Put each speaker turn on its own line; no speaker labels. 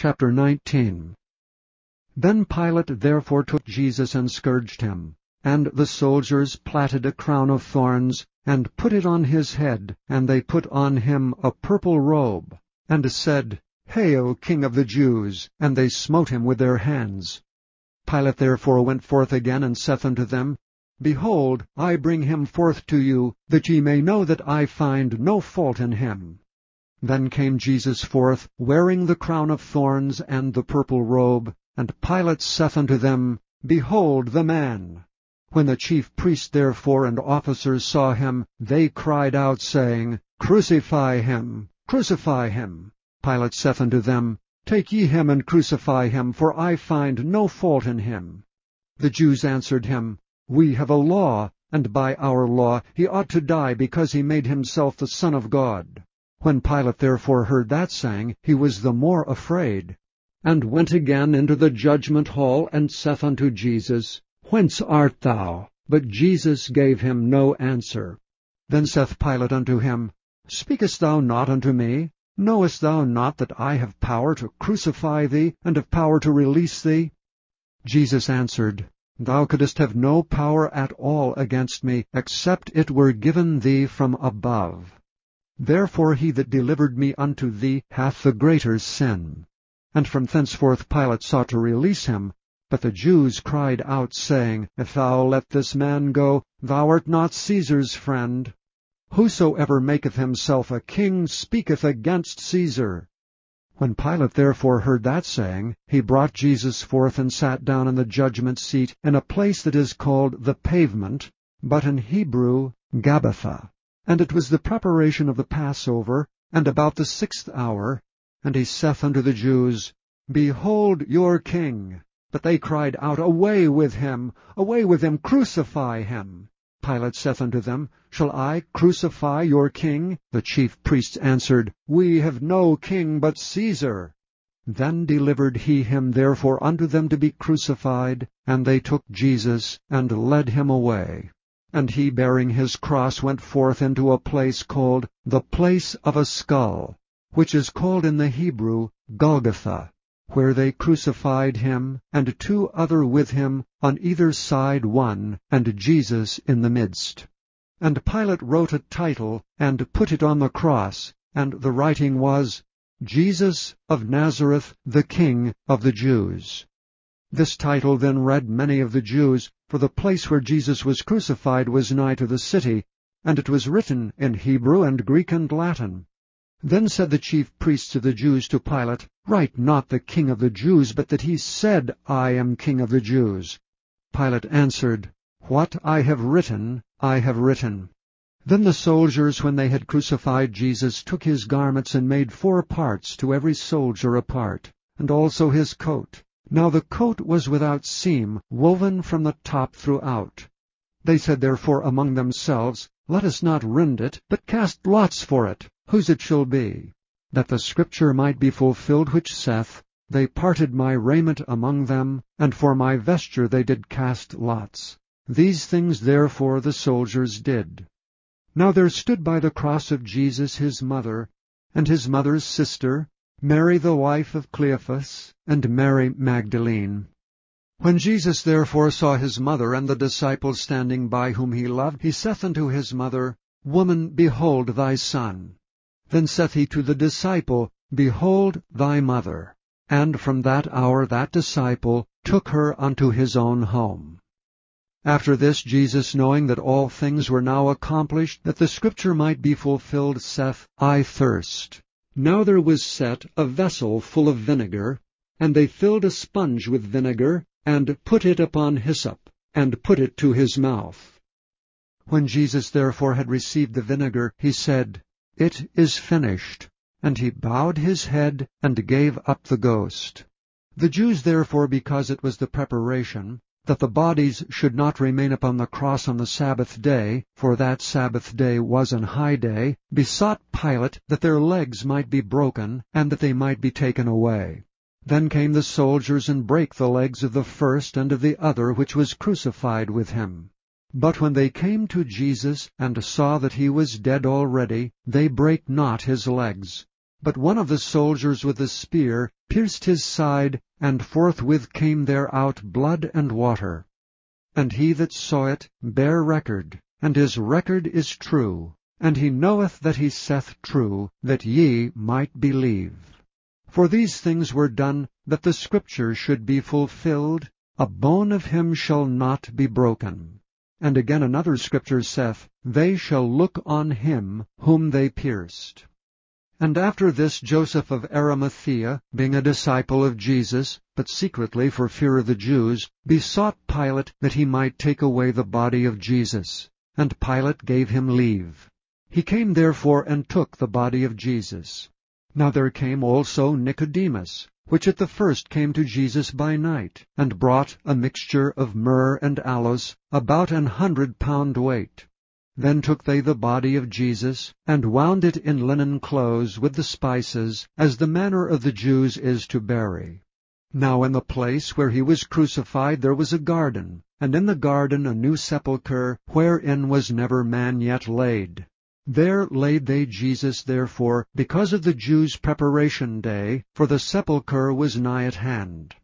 Chapter 19. Then Pilate therefore took Jesus and scourged him. And the soldiers platted a crown of thorns, and put it on his head, and they put on him a purple robe, and said, Hail, King of the Jews! And they smote him with their hands. Pilate therefore went forth again, and saith unto them, Behold, I bring him forth to you, that ye may know that I find no fault in him. Then came Jesus forth, wearing the crown of thorns and the purple robe, and Pilate saith unto them, Behold the man! When the chief priests therefore and officers saw him, they cried out, saying, Crucify him! Crucify him! Pilate saith unto them, Take ye him and crucify him, for I find no fault in him. The Jews answered him, We have a law, and by our law he ought to die, because he made himself the Son of God. When Pilate therefore heard that saying, he was the more afraid, and went again into the judgment hall, and saith unto Jesus, Whence art thou? But Jesus gave him no answer. Then saith Pilate unto him, Speakest thou not unto me? Knowest thou not that I have power to crucify thee, and have power to release thee? Jesus answered, Thou couldst have no power at all against me, except it were given thee from above. Therefore he that delivered me unto thee hath the greater sin. And from thenceforth Pilate sought to release him. But the Jews cried out, saying, If thou let this man go, thou art not Caesar's friend. Whosoever maketh himself a king speaketh against Caesar. When Pilate therefore heard that saying, he brought Jesus forth and sat down in the judgment seat in a place that is called the Pavement, but in Hebrew Gabbatha. And it was the preparation of the Passover, and about the 6th hour. And he saith unto the Jews, Behold your king! But they cried out, Away with him! Away with him! Crucify him! Pilate saith unto them, Shall I crucify your king? The chief priests answered, We have no king but Caesar. Then delivered he him therefore unto them to be crucified, and they took Jesus, and led him away. And he, bearing his cross, went forth into a place called the Place of a Skull, which is called in the Hebrew Golgotha, where they crucified him, and two other with him, on either side one, and Jesus in the midst. And Pilate wrote a title, and put it on the cross, and the writing was, Jesus of Nazareth, the King of the Jews. This title then read many of the Jews, for the place where Jesus was crucified was nigh to the city, and it was written in Hebrew and Greek and Latin. Then said the chief priests of the Jews to Pilate, Write not the King of the Jews, but that he said, I am King of the Jews. Pilate answered, What I have written, I have written. Then the soldiers, when they had crucified Jesus, took his garments, and made 4 parts, to every soldier a part, and also his coat. Now the coat was without seam, woven from the top throughout. They said therefore among themselves, Let us not rend it, but cast lots for it, whose it shall be, that the scripture might be fulfilled which saith, They parted my raiment among them, and for my vesture they did cast lots. These things therefore the soldiers did. Now there stood by the cross of Jesus his mother, and his mother's sister, Mary the wife of Cleophas, and Mary Magdalene. When Jesus therefore saw his mother and the disciples standing by whom he loved, he saith unto his mother, Woman, behold thy son. Then saith he to the disciple, Behold thy mother. And from that hour that disciple took her unto his own home. After this Jesus, knowing that all things were now accomplished, that the scripture might be fulfilled, saith, I thirst. Now there was set a vessel full of vinegar, and they filled a sponge with vinegar, and put it upon hyssop, and put it to his mouth. When Jesus therefore had received the vinegar, he said, It is finished. And he bowed his head, and gave up the ghost. The Jews therefore, because it was the preparation, that the bodies should not remain upon the cross on the Sabbath day, for that Sabbath day was an high day, besought Pilate that their legs might be broken, and that they might be taken away. Then came the soldiers, and brake the legs of the first and of the other which was crucified with him. But when they came to Jesus, and saw that he was dead already, they brake not his legs. But one of the soldiers with a spear pierced his side, and forthwith came there out blood and water. And he that saw it bare record, and his record is true, and he knoweth that he saith true, that ye might believe. For these things were done, that the Scripture should be fulfilled, A bone of him shall not be broken. And again another Scripture saith, They shall look on him whom they pierced. And after this Joseph of Arimathea, being a disciple of Jesus, but secretly for fear of the Jews, besought Pilate that he might take away the body of Jesus. And Pilate gave him leave. He came therefore and took the body of Jesus. Now there came also Nicodemus, which at the first came to Jesus by night, and brought a mixture of myrrh and aloes, about 100 pound weight. Then took they the body of Jesus, and wound it in linen clothes with the spices, as the manner of the Jews is to bury. Now in the place where he was crucified there was a garden, and in the garden a new sepulchre, wherein was never man yet laid. There laid they Jesus therefore, because of the Jews' preparation day, for the sepulchre was nigh at hand.